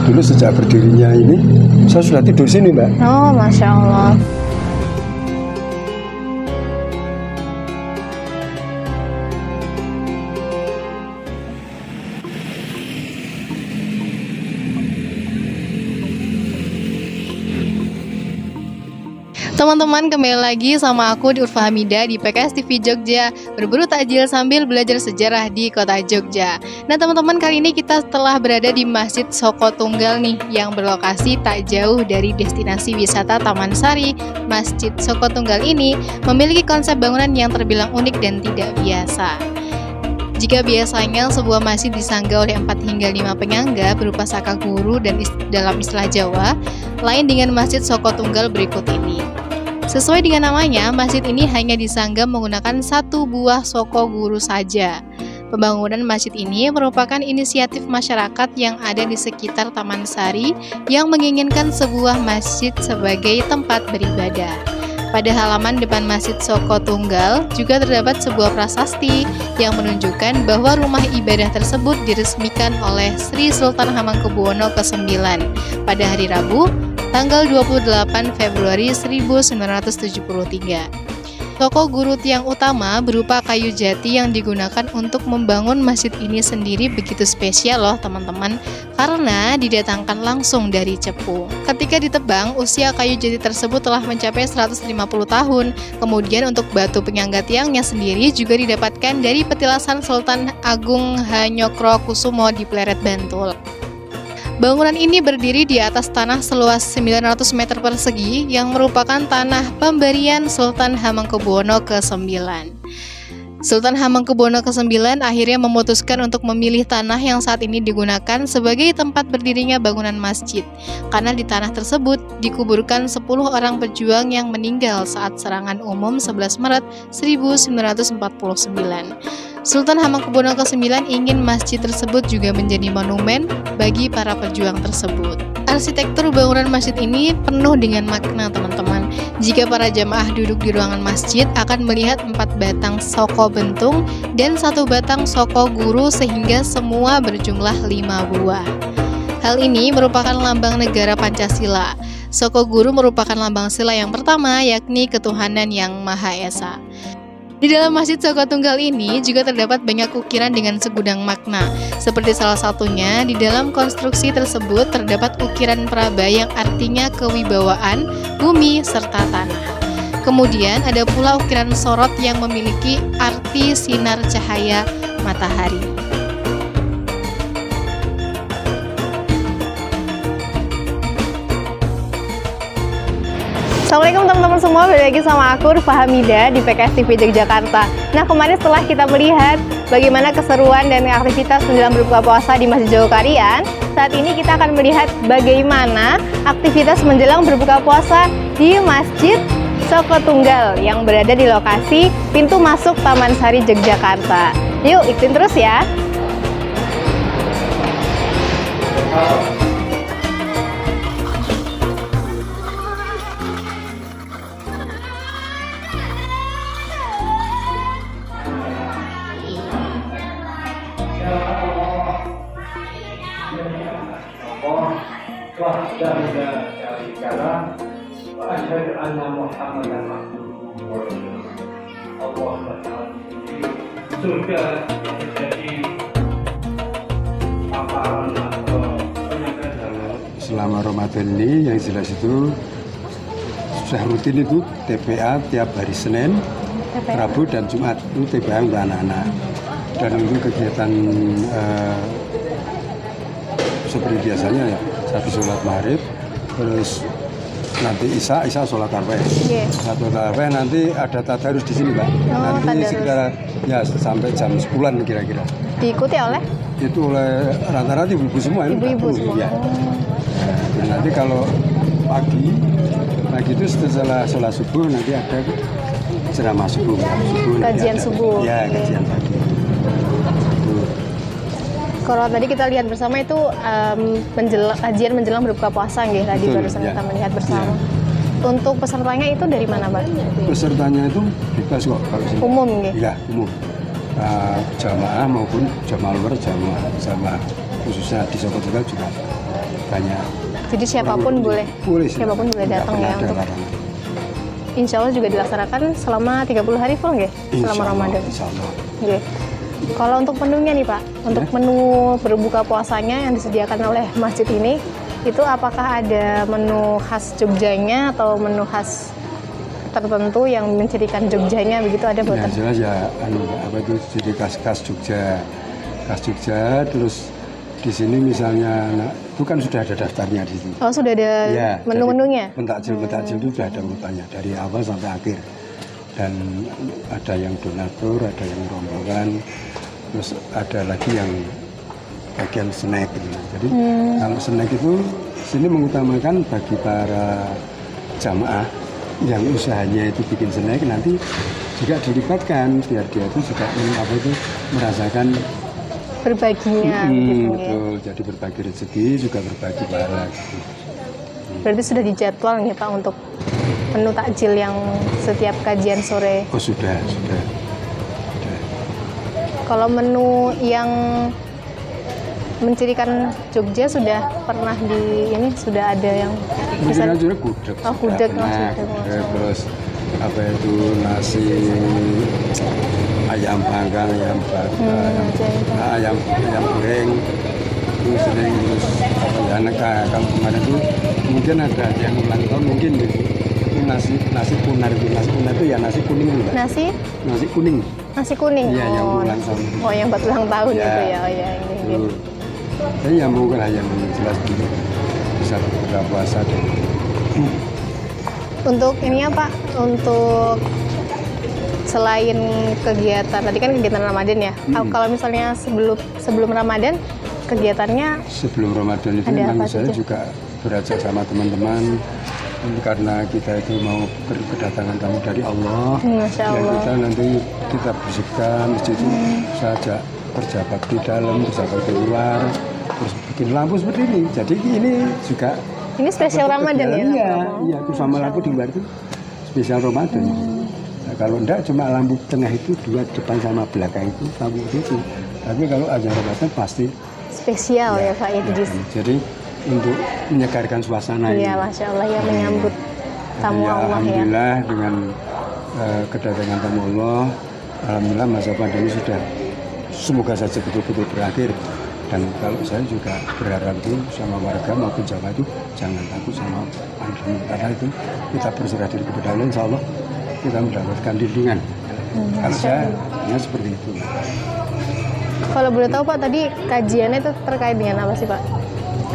Dulu sejak berdirinya ini, saya sudah tidur sini, Mbak. Oh, Masya Allah. Teman-teman, kembali lagi sama aku di Urfa Hamidah di PKS TV Jogja, berburu takjil sambil belajar sejarah di kota Jogja. Nah teman-teman, kali ini kita telah berada di Masjid Soko Tunggal nih, yang berlokasi tak jauh dari destinasi wisata Taman Sari. Masjid Soko Tunggal ini memiliki konsep bangunan yang terbilang unik dan tidak biasa. Jika biasanya sebuah masjid disangga oleh 4 hingga 5 penyangga berupa saka guru dan dalam istilah Jawa, lain dengan Masjid Soko Tunggal berikut ini. Sesuai dengan namanya, masjid ini hanya disangga menggunakan 1 buah soko guru saja. Pembangunan masjid ini merupakan inisiatif masyarakat yang ada di sekitar Taman Sari yang menginginkan sebuah masjid sebagai tempat beribadah. Pada halaman depan Masjid Soko Tunggal juga terdapat sebuah prasasti yang menunjukkan bahwa rumah ibadah tersebut diresmikan oleh Sri Sultan Hamengkubuwono ke-9 pada hari Rabu, tanggal 28 Februari 1973. Soko guru tiang utama berupa kayu jati yang digunakan untuk membangun masjid ini sendiri begitu spesial loh teman-teman, karena didatangkan langsung dari Cepu. Ketika ditebang, usia kayu jati tersebut telah mencapai 150 tahun. Kemudian untuk batu penyangga tiangnya sendiri juga didapatkan dari petilasan Sultan Agung Hanyokrokusumo di Pleret, Bantul. Bangunan ini berdiri di atas tanah seluas 900 meter persegi yang merupakan tanah pemberian Sultan Hamengkubuwono ke-9. Sultan Hamengkubuwono ke-9 akhirnya memutuskan untuk memilih tanah yang saat ini digunakan sebagai tempat berdirinya bangunan masjid, karena di tanah tersebut dikuburkan 10 orang pejuang yang meninggal saat serangan umum 11 Maret 1949. Sultan Hamengkubuwono ke-9 ingin masjid tersebut juga menjadi monumen bagi para pejuang tersebut. Arsitektur bangunan masjid ini penuh dengan makna teman-teman. Jika para jamaah duduk di ruangan masjid akan melihat 4 batang soko bentung dan 1 batang soko guru sehingga semua berjumlah 5 buah. Hal ini merupakan lambang negara Pancasila. Soko guru merupakan lambang sila yang pertama, yakni ketuhanan yang Maha Esa. Di dalam Masjid Soko Tunggal ini juga terdapat banyak ukiran dengan segudang makna. Seperti salah satunya, di dalam konstruksi tersebut terdapat ukiran Praba yang artinya kewibawaan, bumi, serta tanah. Kemudian ada pula ukiran sorot yang memiliki arti sinar cahaya matahari. Assalamualaikum teman-teman semua, balik lagi sama aku Urfa Hamidah di PKS TV Yogyakarta. Nah kemarin setelah kita melihat bagaimana keseruan dan aktivitas menjelang berbuka puasa di Masjid Jogokarian, saat ini kita akan melihat bagaimana aktivitas menjelang berbuka puasa di Masjid Soko Tunggal yang berada di lokasi pintu masuk Taman Sari Yogyakarta. Yuk ikutin terus ya. Selama Ramadan ini yang jelas itu sudah rutin itu TPA tiap hari Senin, Rabu dan Jumat itu TPA untuk anak-anak. Dan untuk kegiatan seperti biasanya ya, satu sholat maghrib, terus nanti Isya sholat tarawih. Satu tarawih nanti ada tadarus di sini, Mbak. Nanti sekitar ya sampai jam 10-an kira-kira. Diikuti oleh? Itu oleh rata-rata ibu-ibu semua. Ibu-ibu semua. Ya. Nah, nanti kalau pagi itu setelah sholat subuh nanti ada ceramah subuh. Kajian subuh. Ya, kajian pagi. Kalau tadi kita lihat bersama itu kajian menjelang berbuka puasa nggih, tadi barusan kita melihat bersama. Ya. Untuk pesertanya itu dari mana, Pak? Pesertanya itu bebas kok kalau sini. Umum nggih? Iya, umum. Jamaah maupun jamaah luar, jamaah khususnya di Soko Tunggal juga. banyak. Jadi siapapun boleh siapapun boleh datang ya untuk. Larangan. Insya Allah juga dilaksanakan selama 30 hari full nggih? Selama Ramadan. Insya Allah. Nggih. Kalau untuk menunya nih Pak, untuk menu berbuka puasanya yang disediakan oleh masjid ini, itu apakah ada menu khas Jogjanya atau menu khas tertentu yang mencirikan Jogjanya begitu ada buat? Ya jelas ya, apa itu jadi khas Jogja, terus di sini misalnya, itu kan sudah ada daftarnya di sini. Oh sudah ada ya, menu-menunya? Pentakjil itu sudah ada urutannya dari awal sampai akhir, dan ada yang donatur, ada yang rombongan, terus ada lagi yang bagian snack gitu. Jadi kalau snack itu sini mengutamakan bagi para jamaah yang usahanya itu bikin snack, nanti juga dilibatkan biar dia itu juga merasakan berbaginya. Betul, jadi berbagi rezeki juga berbagi pahala gitu. Berarti sudah dijadwal nih Pak untuk menu takjil yang setiap kajian sore? Oh sudah. Kalau menu yang mencirikan Jogja sudah pernah sudah ada yang bisa gudeg. Oh, gudeg. Terus apa itu nasi ayam panggang, ayam bakar, ayam goreng, terus kalau kemarin itu mungkin ada yang ulang tahun mungkin gitu. Nasi kunar itu ya nasi kuning juga. Nasi kuning. Iya, yang ulang tahun. Oh, yang buat ulang tahun ya. Itu ya. Oh ya, ini. Saya ya mungkin yang jelas dulu bisa berbuka puasa deh. Untuk ininya Pak, untuk selain kegiatan tadi kan kegiatan Ramadan ya. Kalau misalnya sebelum Ramadan kegiatannya? Sebelum Ramadan itu memang saya juga berajak sama teman-teman karena kita itu mau kedatangan tamu dari Allah. Masya Allah. Dan kita bersihkan masjid itu saja kerja bakti dalam, kerja bakti luar, terus bikin lampu seperti ini. Jadi ini juga spesial Ramadan ya? Iya, itu sama lampu di luar itu spesial Ramadan. Nah, kalau enggak cuma lampu tengah itu dua, depan sama belakang itu lampu itu. Tapi kalau acara Ramadan pasti spesial ya Pak itu. Jadi untuk menyegarkan suasana ini. Iya, Masya Allah ya, menyambut tamu Allah ya. Alhamdulillah dengan kedatangan tamu Allah, alhamdulillah masa pandemi sudah semoga saja betul-betul berakhir. Dan kalau saya juga berharap itu sama warga maupun jamaah itu jangan takut sama pandemi, karena itu kita berserah diri kepada Allah, insya Allah kita mendapatkan lindungan. Kalau saya seperti itu. Kalau boleh tahu Pak, tadi kajiannya itu terkait dengan apa sih Pak?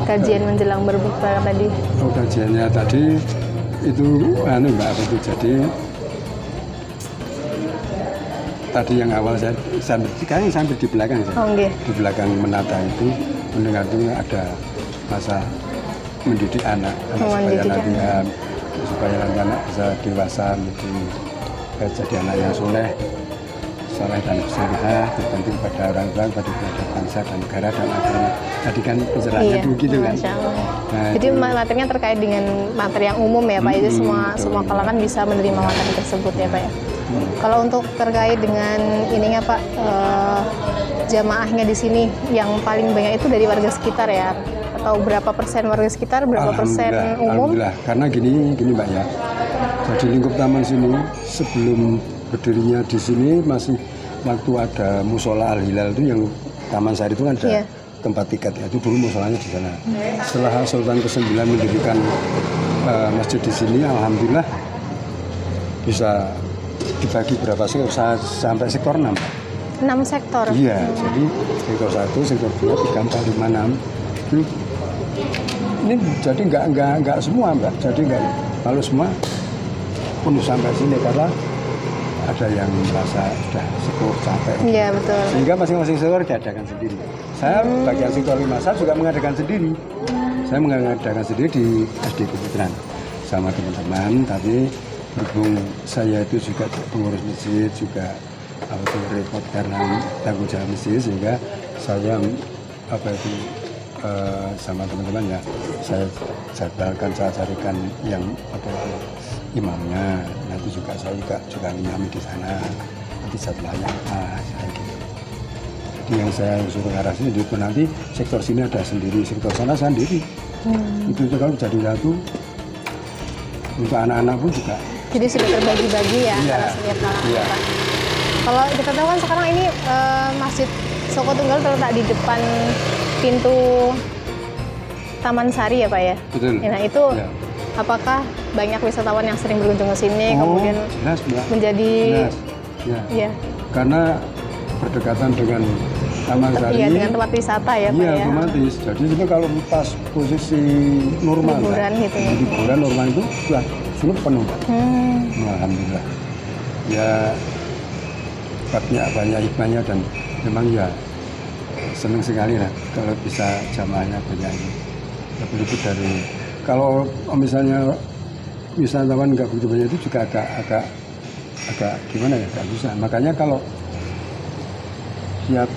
Kajian menjelang berbuka tadi. Oh, kajiannya tadi itu Mbak, apa itu jadi tadi yang awal saya sambil di belakang di belakang menata itu mendengar itu ada masa mendidik anak supaya anak bisa dewasa jadi anak yang soleh dan bersalihah, berbakti kepada orang tua, kepada bangsa dan negara dan agama. Tadi kan pencerahannya begitu kan. Nah, jadi materinya terkait dengan materi yang umum ya Pak. Jadi semua kalangan bisa menerima materi tersebut ya Pak ya. Kalau untuk terkait dengan ininya Pak, jamaahnya di sini yang paling banyak itu dari warga sekitar ya? Atau berapa persen warga sekitar, berapa persen umum? Alhamdulillah, karena gini Mbak ya. Jadi lingkup taman sini sebelum berdirinya di sini masih waktu ada musola Al-Hilal itu yang Taman Sari itu kan ada tempat tiket ya, itu dulu musolanya di sana. Setelah Sultan ke-9 mendirikan masjid di sini, alhamdulillah bisa dibagi berapa sektor sampai sektor 6. 6 sektor. Iya, jadi sektor 1, sektor 2, 3, 4, 5, 6. Ini jadi enggak semua Mbak. Jadi enggak kalau semua penuh sampai sini karena ada yang merasa sudah sepuh capek. Iya betul. Sehingga masing-masing sektor diadakan sendiri. Saya bagian sektor 5 saya juga mengadakan sendiri. Saya mengadakan sendiri di SD Keputaran sama teman-teman. Tapi berhubung saya itu juga pengurus masjid juga repot karena tanggung jawab masjid, sehingga saya sama teman-teman ya saya jadwalkan, saya carikan yang imamnya. Nanti juga saya juga ngimami di sana, nanti jadwalnya apa gitu. Jadi yang saya suruh arah sini itu nanti sektor sini ada sendiri, sektor sana sendiri. Itu kalau jadi satu untuk anak-anak pun juga. Jadi sudah terbagi-bagi ya, Iya. kalau setiap kalangan Iya. ya, Pak. Kalau kita tahu kan sekarang ini Masjid Soko Tunggal terletak di depan pintu Taman Sari ya Pak ya. Betul. Nah itu Ya. apakah banyak wisatawan yang sering berkunjung ke sini Oh, kemudian jelas, Mbak. menjadi Jelas. Ya. ya, Karena berdekatan dengan Taman Sari. iya, dengan tempat wisata ya Pak Iya, ya. otomatis. Jadi itu kalau pas posisi normal, Liburan Mbak. gitu ya. Liburan normal itu sudah sini penuh, Mbak. Alhamdulillah. Ya banyak hikmahnya dan memang ya senang sekali lah kalau bisa jamaahnya banyak ini. Lebih dari kalau misalnya wisatawan nggak begitu banyak itu juga agak gimana ya, agak susah. Makanya kalau tiap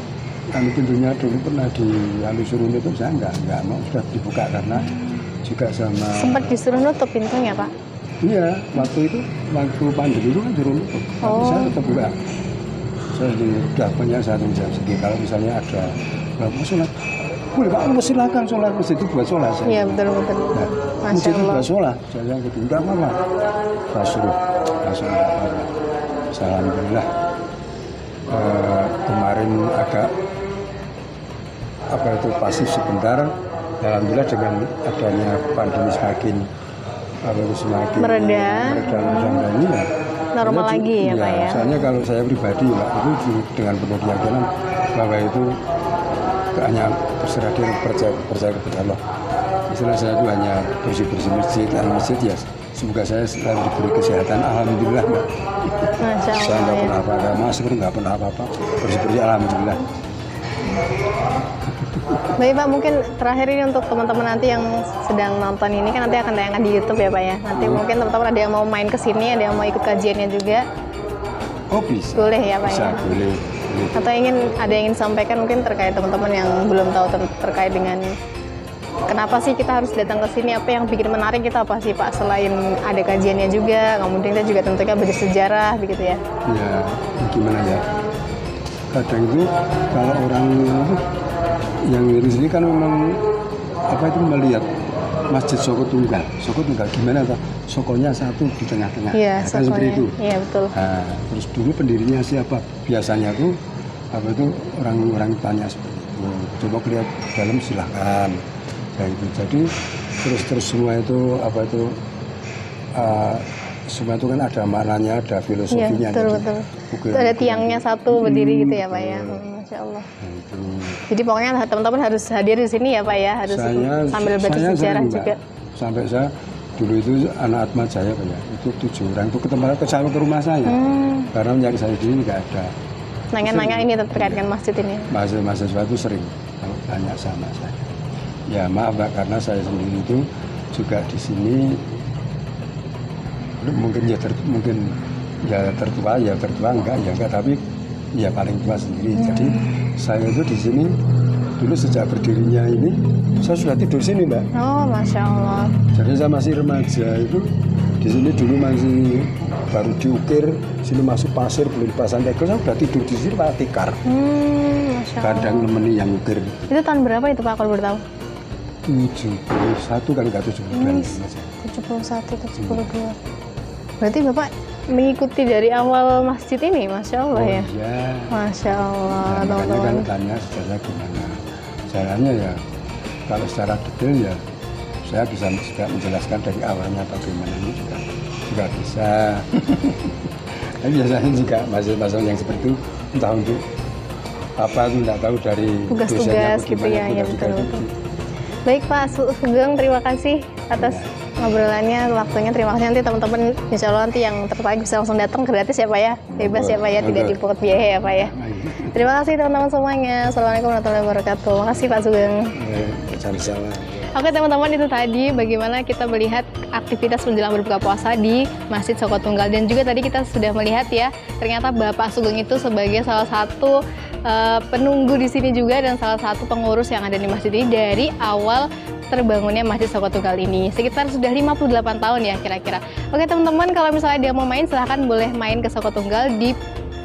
kami pintunya dulu pernah dialusurin itu saya nggak mau, sudah dibuka karena juga sama Sempat disuruh nutup pintunya Pak. iya waktu pandemi itu kan suruh nutup, tapi Oh. saya tetap buka. Saya sudah punya satu jam segini kalau misalnya ada mau sholat boleh Pak, mau silakan sholat, masjid itu buat sholat saya. Iya betul. Nah, Masya masjid itu Allah. buat sholat, saya gitu enggak apa-apa. Rasulullah enggak apa-apa. Alhamdulillah. Kemarin agak itu pasif sebentar. Alhamdulillah dengan adanya pandemi semakin Mereda. ini ya. Normal Soalnya lagi ya, Pak ya. Soalnya kalau saya pribadi Pak, itu dengan penuh keyakinan bahwa itu hanya berserah diri, percaya kepada Allah. Istilah saya itu hanya bersih-bersih masjid ya. Semoga saya selalu diberi kesehatan. Alhamdulillah Mbak. Masya Saya Allah nggak ya. pernah apa-apa, masker nggak pernah apa-apa. Bersih-bersih Alhamdulillah. Baik Pak, mungkin terakhir ini untuk teman-teman nanti yang sedang nonton ini kan nanti akan tayangan di YouTube ya Pak ya. Nanti mungkin teman-teman ada yang mau main ke sini, ada yang mau ikut kajiannya juga, Oh bisa. boleh ya Pak Bisa, ya. boleh. Atau ada yang ingin sampaikan mungkin terkait teman-teman yang belum tahu terkait dengan kenapa sih kita harus datang ke sini, apa yang bikin menarik kita apa sih Pak, selain ada kajiannya juga, kemudian kita juga tentunya belajar sejarah begitu ya. Ya, gimana ya? Kadang itu kalau orang yang di sini kan memang melihat Masjid Soko Tunggal. Soko Tunggal gimana Pak? Sokonya satu di tengah-tengah. Iya, Nah, kan seperti sokonya. itu. Iya betul. Nah, terus dulu pendirinya siapa? Biasanya tuh orang-orang tanya seperti itu. Coba lihat dalam silahkan. Kayak gitu. Jadi terus semua itu semua itu kan ada maknanya, ada Iya filosofinya. betul. Bukan- Itu ada tiangnya satu berdiri gitu ya Pak ya. Betul. Masya Allah. Nah, itu. Jadi pokoknya teman-teman harus hadir di sini ya Pak ya, harus sambil belajar saya sejarah sering, Mbak. juga. Sampai saya dulu itu anak Atmat saya Pak ya, itu 7 orang itu ke rumah saya karena mencari saya di sini nggak ada. Nanya-nanya ini terkait dengan masjid ini. Mahasiswa itu sering kalau tanya sama saya. Ya maaf Mbak, karena saya sendiri itu juga di sini mungkin tertua enggak, tapi ya paling tua sendiri. Jadi saya itu di sini dulu sejak berdirinya ini saya sudah tidur sini Mbak. Oh Masya Allah. Jadi saya masih remaja itu di sini dulu masih baru diukir, sini masuk pasir belum dipasang tegel, saya sudah tidur di sini Pak tikar. Masya Allah. Kadang nemeni yang ukir. Itu tahun berapa itu Pak kalau boleh tahu? 71 kan enggak 72. 71, 72. Berarti Bapak mengikuti dari awal masjid ini, Masya Allah ya. Iya. Masya Allah, Nah, makanya kan teman-teman. tanya sejarah gimana. Caranya ya kalau secara detail ya saya bisa juga menjelaskan dari awalnya bagaimana ini juga bisa. Tapi biasanya juga mahasiswa yang seperti itu entah untuk apa itu tidak tahu dari Tugas-tugas dosennya gitu ya, bagaimana, ya tugas-tugas betul. itu. Baik Pak Sugeng, terima kasih atas ngobrolannya, waktunya. Terima kasih, nanti teman-teman insya Allah nanti yang tertarik bisa langsung datang, gratis ya Pak ya, bebas ya Pak ya, tidak dipungut biaya ya Pak ya. Terima kasih teman-teman semuanya. Assalamualaikum warahmatullahi wabarakatuh. Makasih Pak Sugeng. Sama-sama. Oke teman-teman, itu tadi bagaimana kita melihat aktivitas menjelang berbuka puasa di Masjid Soko Tunggal. Dan juga tadi kita sudah melihat ya, ternyata Bapak Sugeng itu sebagai salah satu penunggu di sini juga dan salah satu pengurus yang ada di masjid ini dari awal terbangunnya Masjid Soko Tunggal ini. Sekitar sudah 58 tahun ya kira-kira. Oke teman-teman, kalau misalnya dia mau main silahkan boleh main ke Soko Tunggal. Di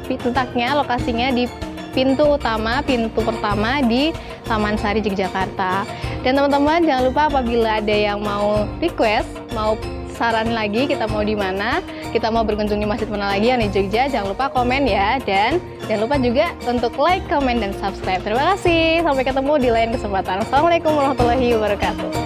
letaknya, lokasinya di pintu utama, pintu pertama di Taman Sari, Yogyakarta. Dan teman-teman jangan lupa apabila ada yang mau request, mau saran lagi kita mau di mana, kita mau berkunjung di masjid mana lagi yang di Jogja, jangan lupa komen ya. Dan jangan lupa juga untuk like, komen, dan subscribe. Terima kasih. Sampai ketemu di lain kesempatan. Assalamualaikum warahmatullahi wabarakatuh.